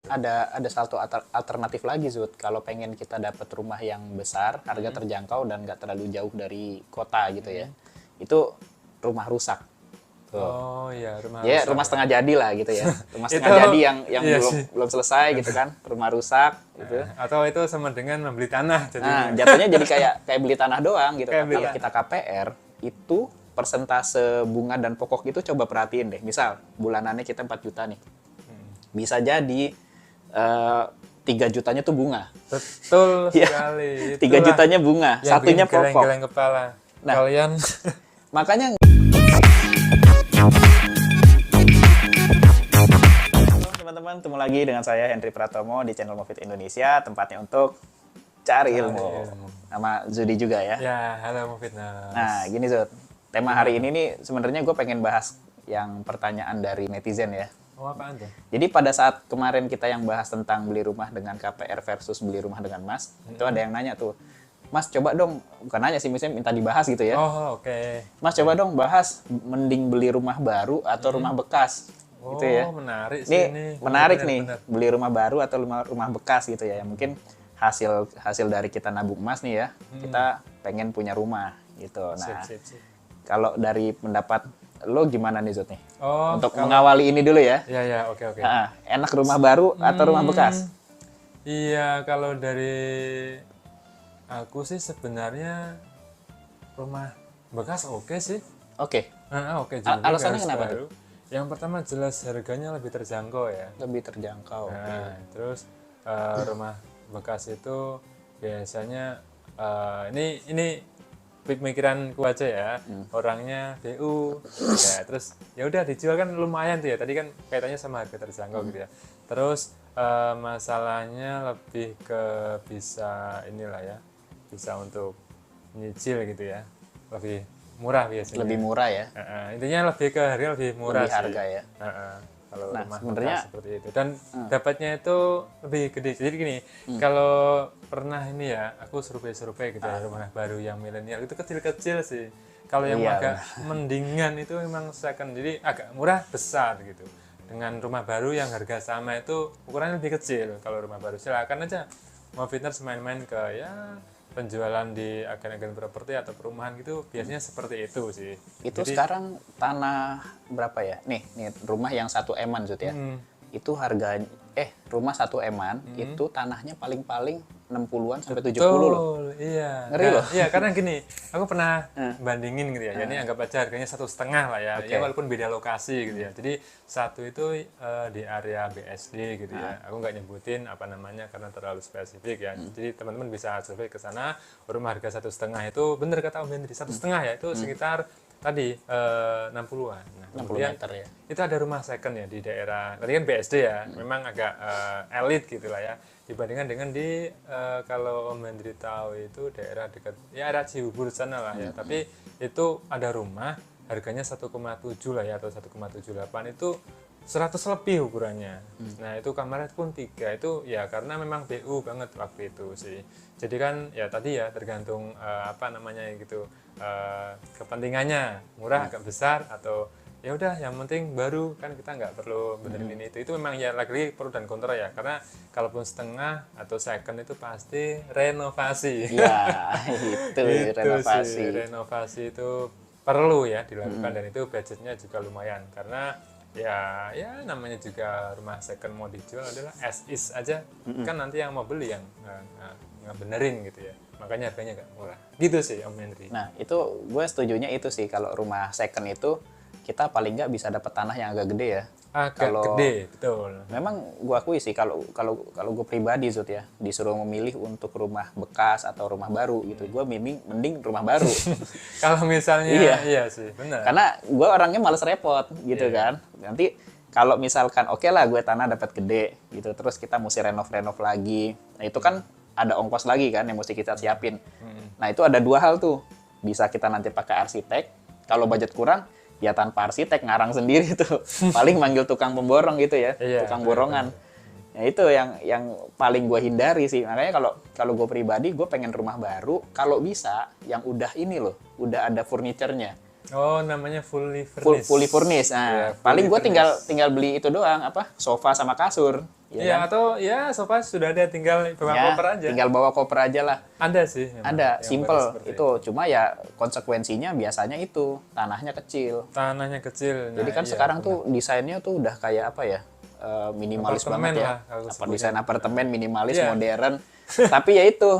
Ada satu alternatif lagi Zud, kalau pengen kita dapat rumah yang besar, harga terjangkau dan nggak terlalu jauh dari kota gitu ya, itu rumah rusak. Tuh. Oh iya, rumah Ya rusak. rumah setengah jadi lah gitu ya, rumah setengah Itu- jadi yang iya belum sih. belum selesai gitu kan, rumah rusak gitu. Atau itu sama dengan membeli tanah jadi. Nah jatuhnya jadi kayak beli tanah doang gitu. Kayak Tapi beli kalau kita KPR itu persentase bunga dan pokok itu coba perhatiin deh. Misal bulanannya kita 4 juta nih, bisa jadi 3 jutanya tuh bunga. Betul Iya. sekali. 3 jutanya bunga, yang satunya bikin pokok. geleng-geleng kepala. Nah. Kalian Makanya halo teman-teman, ketemu lagi dengan saya Henry Pratomo di channel Mofit Indonesia, tempatnya untuk cari ilmu. Nama Zudi juga ya. ya, halo Fitness. Nah, gini Zud. Tema hari ini nih sebenarnya gue pengen bahas yang pertanyaan dari netizen ya. Oh, apaan tuh? Jadi pada saat kemarin kita yang bahas tentang beli rumah dengan KPR versus beli rumah dengan Mas, itu ada yang nanya tuh, Mas coba dong, bukan nanya sih, misalnya minta dibahas gitu ya. Oh, oke. Mas coba dong bahas mending beli rumah baru atau rumah bekas. Oh, Gitu ya. menarik Ini sih ini. menarik Benar, nih, benar. beli rumah baru atau rumah bekas gitu ya. Mungkin hasil dari kita nabung emas nih ya, kita pengen punya rumah gitu. Nah, Sip. kalau dari pendapat lo gimana nih Zut nih? Oh, Untuk mengawali ini dulu ya. ya, oke. Enak rumah baru atau rumah bekas? Iya, kalau dari aku sih sebenarnya rumah bekas oke sih. Oke, Oke, jadi alasannya harus kenapa baru. Yang pertama jelas harganya lebih terjangkau ya. lebih terjangkau. Nah, terus rumah bekas itu biasanya ini pemikiranku aja ya. Orangnya BU ya, terus ya udah dijual kan lumayan tuh ya. Tadi kan kaitannya sama harga terjangkau gitu ya. Terus masalahnya lebih ke bisa inilah ya. Bisa untuk nyicil gitu ya. Lebih murah biasanya. Lebih murah ya. Intinya lebih ke harga lebih murah Lebih sih. harga ya. Kalau Nah, rumah sebenarnya- bekas seperti itu dan dapatnya itu lebih gede. Jadi gini, kalau pernah ini ya, aku survei gitu ya, rumah baru yang milenial itu kecil-kecil sih. Kalau yang Iya, agak mendingan itu memang second, jadi agak murah besar gitu. Dengan rumah baru yang harga sama itu ukurannya lebih kecil. Kalau rumah baru silakan aja mau fitness main-main ke ya penjualan di agen-agen properti atau perumahan gitu biasanya seperti itu sih. Itu Jadi, sekarang tanah berapa ya? Nih rumah yang 1 eman Zut ya. Itu harganya rumah 1 eman itu tanahnya paling-paling 60-an sampai 70 loh. betul, iya. Ngeri loh. Iya, karena gini, aku pernah bandingin gitu ya. Jadi anggap aja harganya 1,5 lah ya. Ya walaupun beda lokasi gitu ya. Jadi satu itu di area BSD gitu ya. Aku nggak nyebutin apa namanya karena terlalu spesifik ya. Jadi teman-teman bisa survei ke sana. Rumah harga 1,5 itu bener kata Om Hendri, 1,5 ya itu sekitar tadi 60-an. Nah, 60 kemudian meter ya. itu ada rumah second ya di daerah tadi kan BSD ya, memang agak elit gitu lah ya dibandingkan dengan di kalau Om Hendri tahu itu daerah dekat ya area Cibubur sana lah ya, tapi itu ada rumah harganya 1,7 lah ya atau 1,78 itu 100 lebih ukurannya. Nah itu kamarnya pun 3 itu ya karena memang BU banget waktu itu sih. Jadi kan ya tadi ya tergantung apa namanya gitu kepentingannya murah agak besar atau ya udah yang penting baru kan kita nggak perlu benerin ini itu memang ya lagi pro dan kontra ya karena kalaupun setengah atau second itu pasti renovasi. Iya, itu renovasi. sih, renovasi itu perlu ya dilakukan dan itu budgetnya juga lumayan karena ya namanya juga rumah second mau dijual adalah as is aja kan nanti yang mau beli yang ngebenerin gitu ya makanya harganya agak murah gitu sih Om Henry. Nah, itu gue setujunya itu sih kalau rumah second itu kita paling nggak bisa dapat tanah yang agak gede ya. Agak gede, betul. Memang gue akui sih kalau gue pribadi Zut ya disuruh memilih untuk rumah bekas atau rumah baru gitu, gue mending rumah baru. Kalau misalnya iya sih, benar. Karena gue orangnya males repot gitu kan. Nanti kalau misalkan oke lah gue tanah dapat gede gitu, terus kita mesti renov lagi. Nah itu kan ada ongkos lagi kan yang mesti kita siapin. Nah itu ada 2 hal tuh. Bisa kita nanti pakai arsitek. Kalau budget kurang ya tanpa arsitek ngarang sendiri tuh. Paling manggil tukang pemborong gitu ya, tukang borongan. Ya itu yang paling gue hindari sih. Makanya kalau gue pribadi gue pengen rumah baru kalau bisa yang udah ini loh, udah ada furniture-nya. Oh, namanya fully furnished. Fully furnished. Nah, Iya, paling gue fully tinggal beli itu doang, apa? Sofa sama kasur. ya Iya, kan? atau ya sofa sudah ada, tinggal bawa Ya, koper aja. tinggal bawa koper aja lah. Ada sih memang Ada, yang simple baru seperti itu. Cuma ya konsekuensinya biasanya itu tanahnya kecil. tanahnya kecil. Jadi kan iya, sekarang tuh desainnya tuh udah kayak apa ya? Minimalis Apartemen banget ya. lah, kalau sebutnya. Desain apartemen minimalis, Iya. modern. Tapi ya itu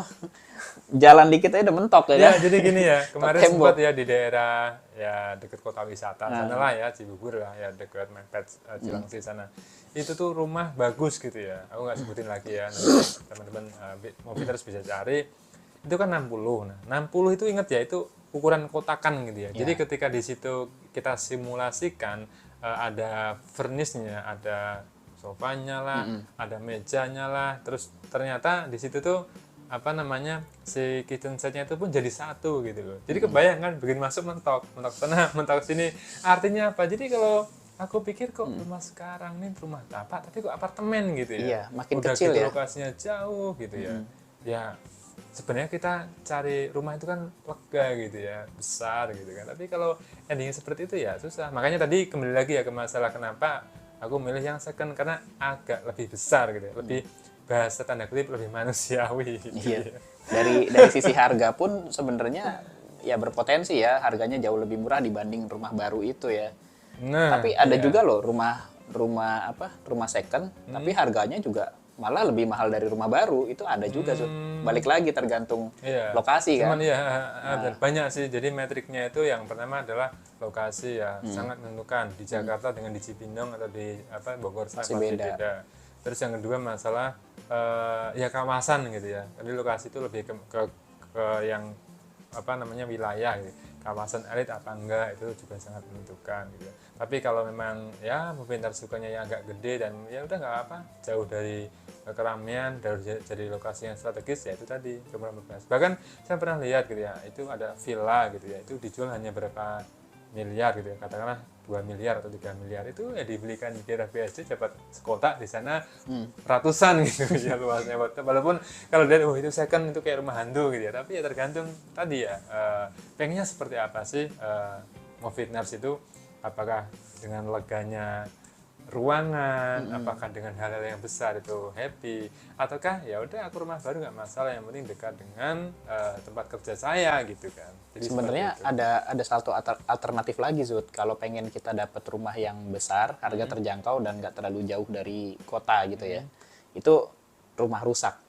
jalan dikit aja udah mentok ya Ya, kan? jadi gini ya, kemarin Tembok. sempat ya di daerah ya dekat kota wisata sana lah ya, Cibubur lah ya, dekat Mepet, Cilengsi sana. Itu tuh rumah bagus gitu ya. Aku nggak sebutin lagi ya, nanti teman-teman mau terus bisa cari. Itu kan 60. Nah, 60 itu ingat ya, itu ukuran kotakan gitu ya. Jadi ketika di situ kita simulasikan ada furnish-nya, ada sofanya lah, ada mejanya lah, terus ternyata di situ tuh apa namanya si kitchen setnya itu pun jadi satu gitu loh. Jadi kebayang kan begitu masuk mentok sana, mentok sini. Artinya apa? Jadi kalau aku pikir kok rumah sekarang nih rumah tapak tapi kok apartemen gitu ya. Iya, makin Udah kecil gitu ya. lokasinya jauh gitu ya. Ya sebenarnya kita cari rumah itu kan lega gitu ya, besar gitu kan. Tapi kalau endingnya seperti itu ya susah. Makanya tadi kembali lagi ya ke masalah kenapa aku milih yang second, karena agak lebih besar gitu ya. Lebih bahasa tanda kutip lebih manusiawi gitu Iya. ya. Dari sisi harga pun sebenarnya ya berpotensi ya, harganya jauh lebih murah dibanding rumah baru itu ya. Nah, Tapi ada iya. juga loh rumah second, tapi harganya juga malah lebih mahal dari rumah baru. Itu ada juga Zud. Balik lagi tergantung Iya. lokasi kan. Cuman ya dan banyak sih. Jadi metriknya itu yang pertama adalah lokasi ya, sangat menentukan. Di Jakarta dengan di Cibinong atau di Bogor Masih masih beda. beda. Terus yang kedua masalah ya kawasan gitu ya. Jadi lokasi itu lebih ke yang apa namanya wilayah gitu. Kawasan elit apa enggak itu juga sangat menentukan gitu ya. Tapi kalau memang ya pintar sukanya yang agak gede dan ya udah nggak apa, jauh dari keramaian, dari lokasi yang strategis ya itu tadi kemudian berbahas. Bahkan saya pernah lihat gitu ya, itu ada villa gitu ya, itu dijual hanya berapa miliar gitu ya, katakanlah 2 miliar atau 3 miliar, itu ya dibelikan di daerah BSD dapat sekotak di sana ratusan gitu ya luasnya. Walaupun kalau dari itu second itu kayak rumah hantu gitu ya, tapi ya tergantung tadi ya pengennya seperti apa sih mau fitness itu, apakah dengan leganya ruangan, apakah dengan hal-hal yang besar itu happy, ataukah ya udah aku rumah baru nggak masalah, yang penting dekat dengan tempat kerja saya gitu kan. Jadi Sebenarnya seperti itu. ada satu alternatif lagi Zud. Kalau pengen kita dapat rumah yang besar, harga terjangkau dan nggak terlalu jauh dari kota gitu ya. Itu rumah rusak.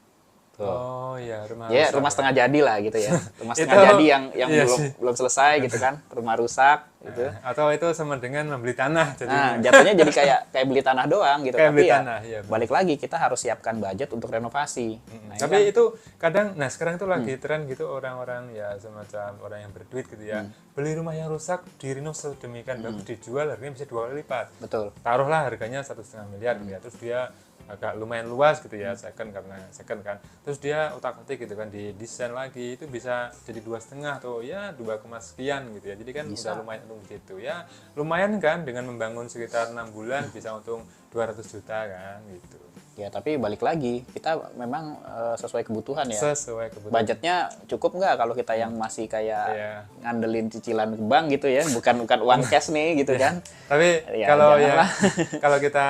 Tuh. Oh iya, rumah Ya, rusak rumah ya. setengah jadi lah gitu ya. Rumah setengah Itu- jadi yang iya belum sih. belum selesai gitu kan. Rumah rusak gitu. Atau itu sama dengan membeli tanah jadi Nah, jatuhnya jadi kayak beli tanah doang gitu. Kayak Tapi beli ya tanah, iya, benar. balik lagi kita harus siapkan budget untuk renovasi. Nah, ini tapi kan- itu kadang, nah sekarang itu lagi tren gitu orang-orang ya semacam orang yang berduit gitu ya, beli rumah yang rusak direnov sedemikian bagus, dijual harganya bisa 2 kali lipat. betul. Taruhlah harganya 1,5 miliar gitu ya, terus dia agak lumayan luas gitu ya, second karena second kan, terus dia utak-atik gitu kan, di desain lagi itu bisa jadi 2,5 atau ya 2, sekian gitu ya, jadi kan Bisa. udah lumayan untung gitu ya, lumayan kan dengan membangun sekitar 6 bulan bisa untung 200 juta kan gitu, Ya, tapi balik lagi kita memang sesuai kebutuhan ya. sesuai kebutuhan. Budgetnya cukup nggak kalau kita yang masih kayak Iya. ngandelin cicilan ke bank gitu ya, bukan uang cash nih gitu kan. Tapi Ya, kalau ya janganlah. kalau kita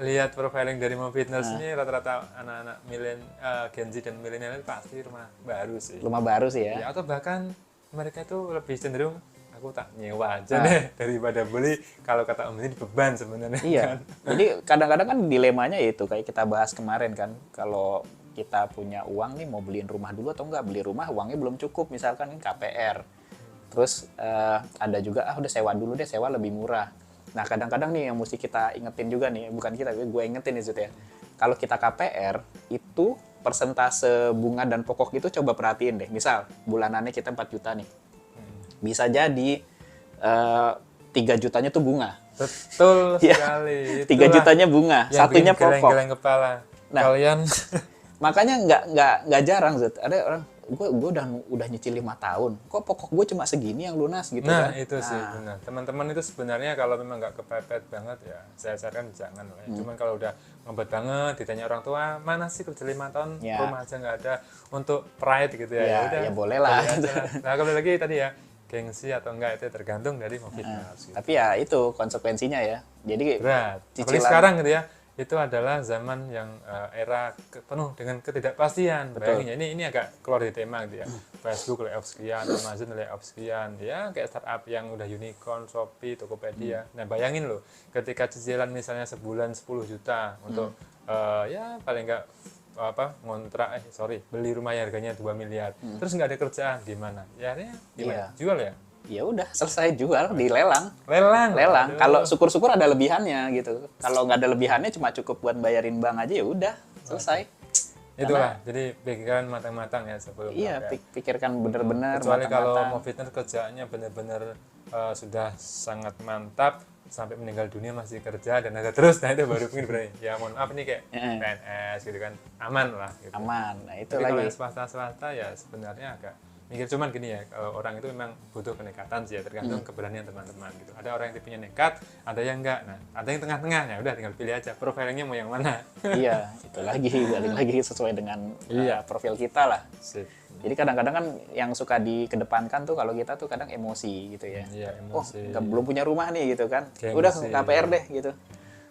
lihat profiling dari Mo Fitness ini rata-rata anak-anak Gen Z dan milenial pasti rumah baru sih. Rumah baru sih ya. Ya, atau bahkan mereka itu lebih cenderung aku tak nyewa aja deh daripada beli, kalau kata Om ini beban sebenarnya Iya. kan. Jadi kadang-kadang kan dilemanya itu kayak kita bahas kemarin kan, kalau kita punya uang nih mau beliin rumah dulu atau enggak, beli rumah uangnya belum cukup misalkan kan KPR. Terus ada juga udah sewa dulu deh, sewa lebih murah. Nah, kadang-kadang nih yang mesti kita ingetin juga nih, bukan kita, gue ingetin nih Zut ya. Kalau kita KPR itu persentase bunga dan pokok itu coba perhatiin deh. Misal bulanannya kita 4 juta nih. Bisa jadi 3 jutanya tuh bunga. Betul Iya. sekali. 3 jutanya bunga, yang satunya bikin pokok. geleng-geleng kepala. Nah. Kalian Makanya nggak jarang Zut. Ada orang gue udah nyicil 5 tahun. Kok pokok gue cuma segini yang lunas gitu nah kan. itu sih benar. Teman-teman itu sebenarnya kalau memang nggak kepepet banget ya, saya sarankan jangan lah ya. Cuman kalau udah ngebet banget, ditanya orang tua mana sih kerja 5 tahun Ya. rumah aja nggak ada untuk pride gitu ya. Ya, udah ya boleh lah. boleh aja. Nah kalau lagi tadi ya gengsi atau enggak itu tergantung dari mau fitness gitu. Tapi ya itu konsekuensinya ya. Jadi Berat. Apalagi cicilan sekarang gitu ya, itu adalah zaman yang era penuh dengan ketidakpastian. Bayangin ya, ini agak keluar dari tema gitu ya. Facebook layoff sekian, Amazon layoff sekian, ya kayak startup yang udah unicorn, Shopee, Tokopedia. Nah bayangin loh, ketika cicilan misalnya sebulan 10 juta untuk ya paling nggak beli rumah yang harganya 2 miliar, terus nggak ada kerjaan, gimana? Ya gimana? Jual ya? Ya udah selesai jual di lelang. Lelang. Kalau syukur-syukur ada lebihannya gitu. Kalau nggak ada lebihannya cuma cukup buat bayarin bank aja ya udah selesai. Itulah, jadi pikiran matang-matang ya sebelum Iya, pikirkan benar-benar kecuali kalau matang-matang. mau fitness kerjaannya benar-benar sudah sangat mantap sampai meninggal dunia masih kerja dan ada terus, nah itu baru mungkin berani. Ya mohon maaf nih kayak PNS gitu kan, aman lah. Gitu. Aman, nah itu Tapi lagi. kalau yang swasta ya sebenarnya agak mikir, cuman gini ya, kalau orang itu memang butuh kenekatan sih ya, tergantung keberanian teman-teman gitu. Ada orang yang tipenya nekat, ada yang enggak. Nah, ada yang tengah-tengah, ya udah tinggal pilih aja profilingnya mau yang mana. Iya, itu lagi balik lagi sesuai dengan profil kita lah. Sip. Jadi kadang-kadang kan yang suka dikedepankan tuh kalau kita tuh kadang emosi gitu ya. Iya, Oh, emosi. belum punya rumah nih gitu kan. Gengsi. Udah KPR deh gitu.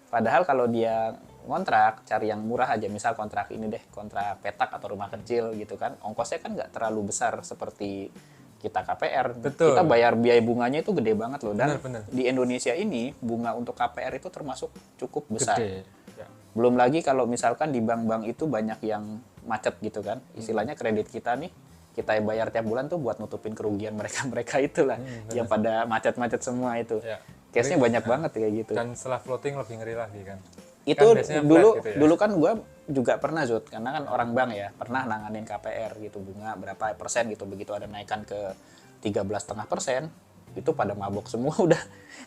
Padahal kalau dia ngontrak, cari yang murah aja, misal kontrak ini deh, kontrak petak atau rumah kecil gitu kan, ongkosnya kan nggak terlalu besar seperti kita KPR. Betul. Kita bayar biaya bunganya itu gede banget loh, dan Benar. di Indonesia ini bunga untuk KPR itu termasuk cukup besar. Gede. Ya. Belum lagi kalau misalkan di bank-bank itu banyak yang macet gitu kan, istilahnya kredit kita nih, kita bayar tiap bulan tuh buat nutupin kerugian mereka itulah, yang pada macet-macet semua itu. Ya. Case-nya banyak banget kayak gitu. Dan setelah floating lebih ngeri lagi kan. Itu Kan biasanya dulu flat gitu ya. dulu kan gue juga pernah Zut, karena kan orang bank ya, pernah nanganin KPR gitu, bunga berapa persen gitu, begitu ada naikkan ke 13,5%, itu pada mabok semua, udah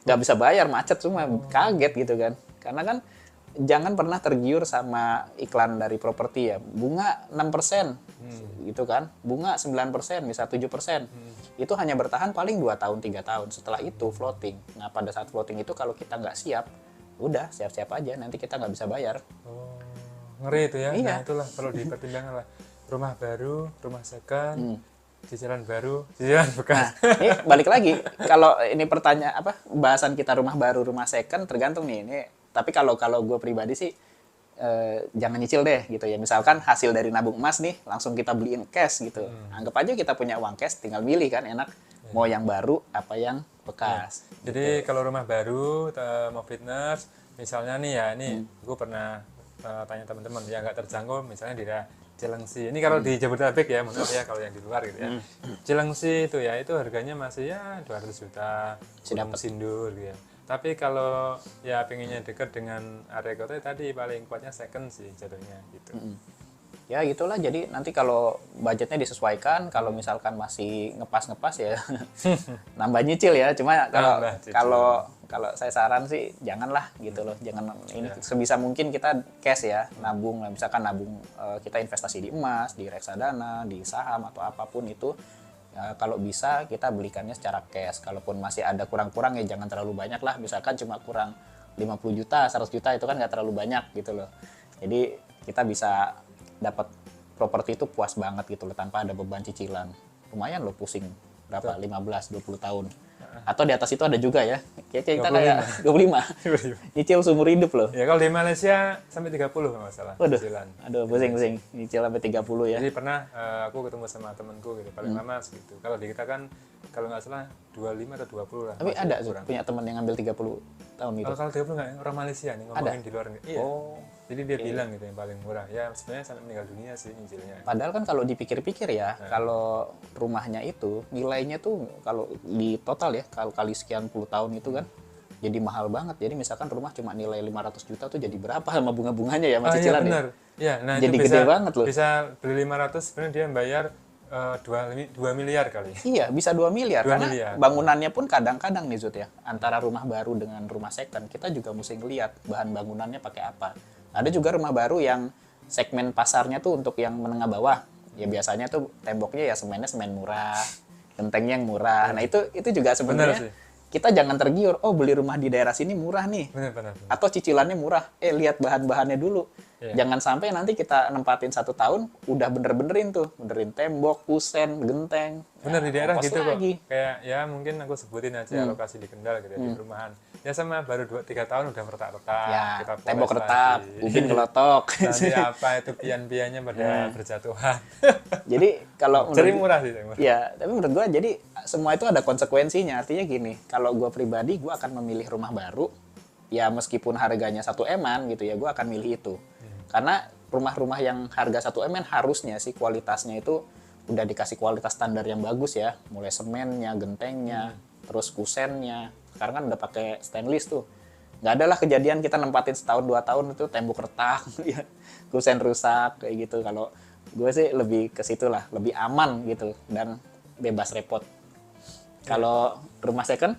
nggak bisa bayar, macet semua, kaget gitu kan. Karena kan jangan pernah tergiur sama iklan dari properti ya, bunga 6% gitu kan, bunga 9%, misal 7%, itu hanya bertahan paling 2 tahun 3 tahun, setelah itu floating. Nah pada saat floating itu kalau kita nggak siap, udah siap-siap aja, nanti kita nggak bisa bayar. Oh, ngeri itu ya. Iya. Nah, itulah perlu dipertimbangkan lah. Rumah baru, rumah second, cicilan baru, cicilan bekas. Ini balik lagi, kalau ini pertanyaan bahasan kita rumah baru, rumah second tergantung nih. Ini tapi kalau gue pribadi sih jangan nyicil deh gitu ya. Misalkan hasil dari nabung emas nih langsung kita beliin cash gitu. Anggap aja kita punya uang cash, tinggal milih kan, enak mau yang baru apa yang bekas. Jadi kalau rumah baru mau fitness, misalnya nih ya, ini gue pernah tanya teman-teman yang nggak terjangkau, misalnya di daerah Cilengsi. Ini kalau di Jabodetabek ya, maksudnya ya kalau yang di luar gitu ya. Cilengsi itu ya, itu harganya masih ya 200 juta, Gunung Sindur gitu ya. Tapi kalau ya pengennya dekat dengan area kota tadi paling kuatnya second sih jatuhnya gitu. Ya gitulah, jadi nanti kalau budgetnya disesuaikan, kalau misalkan masih ngepas-ngepas ya nambah nyicil ya. Cuma kalau saya saran sih janganlah gitu loh, jangan ini sebisa mungkin kita cash ya, nabung, misalkan nabung kita investasi di emas, di reksadana, di saham atau apapun itu. Ya, kalau bisa kita belikannya secara cash. Kalaupun masih ada kurang-kurang ya jangan terlalu banyak lah, misalkan cuma kurang 50 juta, 100 juta itu kan nggak terlalu banyak gitu loh. Jadi kita bisa dapat properti itu puas banget gitu loh, tanpa ada beban cicilan. Lumayan loh pusing berapa, 15-20 tahun. Atau di atas itu ada juga ya, kita kayak 25 nyicil seumur hidup loh. Ya kalau di Malaysia sampai 30 nggak masalah. Waduh, cicilan. aduh pusing nyicil sampai 30 ya. Jadi pernah aku ketemu sama temanku gitu, paling lama segitu. Kalau di kita kan kalau nggak salah 25 atau 20 lah. Tapi ada punya teman yang ngambil 30 tahun gitu. Kalau 30 nggak, orang Malaysia nih ngomongin di luar negeri. Iya. Oh. Jadi dia bilang gitu yang paling murah. Ya sebenarnya sampai meninggal dunia sih nyicilnya. Padahal kan kalau dipikir-pikir ya, kalau rumahnya itu nilainya tuh kalau di total ya, kalau kali sekian puluh tahun itu kan jadi mahal banget. Jadi misalkan rumah cuma nilai 500 juta tuh jadi berapa sama bunga-bunganya ya, sama cicilan iya benar. Ya, nah jadi itu gede banget loh. Bisa beli 500 sebenarnya dia bayar 2 miliar kali. Iya, bisa 2 miliar. 2 Karena miliar. bangunannya pun kadang-kadang nih Zut ya, antara rumah baru dengan rumah second, kita juga mesti ngeliat bahan bangunannya pakai apa. Ada juga rumah baru yang segmen pasarnya tuh untuk yang menengah bawah. Ya biasanya tuh temboknya ya semen murah, gentengnya yang murah. Nah itu juga sebenarnya kita jangan tergiur, oh beli rumah di daerah sini murah nih. Benar. Atau cicilannya murah. Lihat bahan-bahannya dulu. Iya. Jangan sampai nanti kita nempatin 1 tahun, udah benerin tembok, kusen, genteng. Bener di daerah gitu lagi kok. Kayak ya mungkin aku sebutin aja lokasi di Kendal gitu ya, di perumahan. Ya sama baru 2-3 tahun udah retak-retak. Ya, Kita poles tembok retak, lagi. ubin kelotok. Nanti apa itu pian-piannya pada berjatuhan. Jadi kalau Jadi menurut murah sih, murah. ya, tapi menurut gua jadi semua itu ada konsekuensinya. Artinya gini, kalau gua pribadi gua akan memilih rumah baru, ya meskipun harganya 1 M-an gitu ya, gua akan milih itu. Karena rumah-rumah yang harga 1 M-an harusnya sih kualitasnya itu udah dikasih kualitas standar yang bagus ya, mulai semennya, gentengnya, terus kusennya. Sekarang kan udah pakai stainless tuh. Nggak ada lah kejadian kita nempatin setahun 2 tahun itu tembok retak, ya, kusen rusak kayak gitu. Kalau gue sih lebih ke situ lah, lebih aman gitu dan bebas repot. Kalau rumah second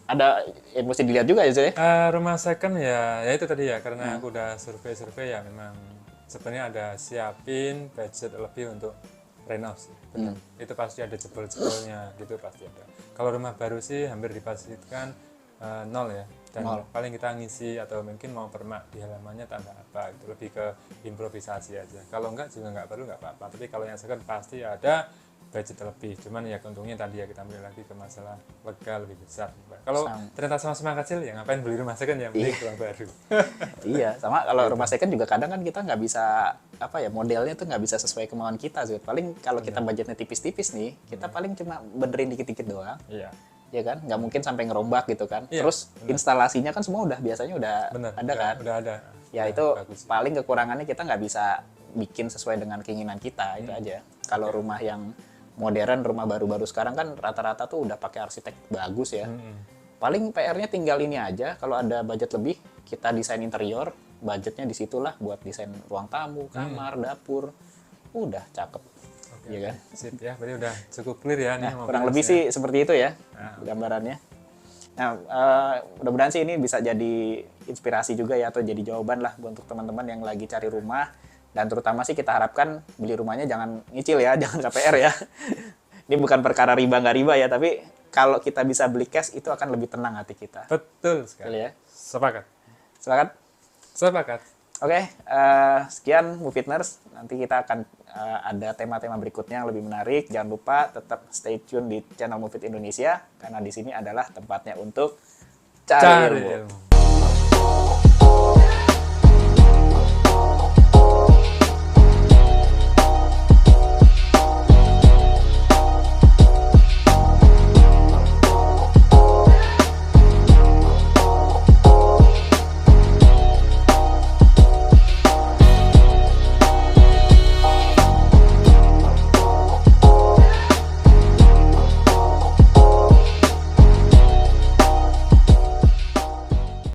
ada yang mesti dilihat juga ya sih. Rumah second ya itu tadi ya, karena aku udah survei-survei ya, memang sebenarnya ada siapin budget lebih untuk renov sih. Benar. Itu pasti ada jebol-jebolnya gitu, pasti ada. Kalau rumah baru sih hampir dipastikan nol ya. Dan paling kita ngisi atau mungkin mau permak di halamannya tambah apa, itu lebih ke improvisasi aja. Kalau enggak juga nggak perlu, nggak apa-apa. Tapi kalau yang second pasti ada budget lebih. Cuman ya untungnya tadi ya kita ambil lagi ke masalah lega lebih besar. Kalau ternyata sama-sama kecil ya ngapain beli rumah second ya, beli rumah baru. Iya, sama kalau rumah second juga kadang kan kita nggak bisa apa ya, modelnya tuh nggak bisa sesuai kemauan kita sih. Paling kalau kita budgetnya tipis-tipis nih, kita paling cuma benerin dikit-dikit doang. Iya. Ya kan, nggak mungkin sampai ngerombak gitu kan. Iya, Terus instalasinya kan semua udah biasanya udah Bener, ada kan. udah ada. Ya Udah itu bagus. paling kekurangannya kita nggak bisa bikin sesuai dengan keinginan kita, itu aja. Kalau rumah yang modern, rumah baru-baru sekarang kan rata-rata tuh udah pakai arsitek bagus ya. Paling PR-nya tinggal ini aja, kalau ada budget lebih, kita desain interior, budgetnya disitulah buat desain ruang tamu, kamar, dapur, udah cakep. Iya kan? Sip ya, berarti udah cukup clear ya nih. Kurang lebih sih seperti itu ya gambarannya. Nah, mudah-mudahan sih ini bisa jadi inspirasi juga ya, atau jadi jawaban lah untuk teman-teman yang lagi cari rumah. Dan terutama sih kita harapkan beli rumahnya jangan nyicil ya, jangan KPR ya. Ini bukan perkara riba nggak riba ya, tapi kalau kita bisa beli cash itu akan lebih tenang hati kita. Betul sekali. Betul ya. Sepakat. Sepakat? Sepakat. Oke, sekian Movitners. Nanti kita akan ada tema-tema berikutnya yang lebih menarik. Jangan lupa tetap stay tune di channel Movit Indonesia, karena di sini adalah tempatnya untuk cari ilmu.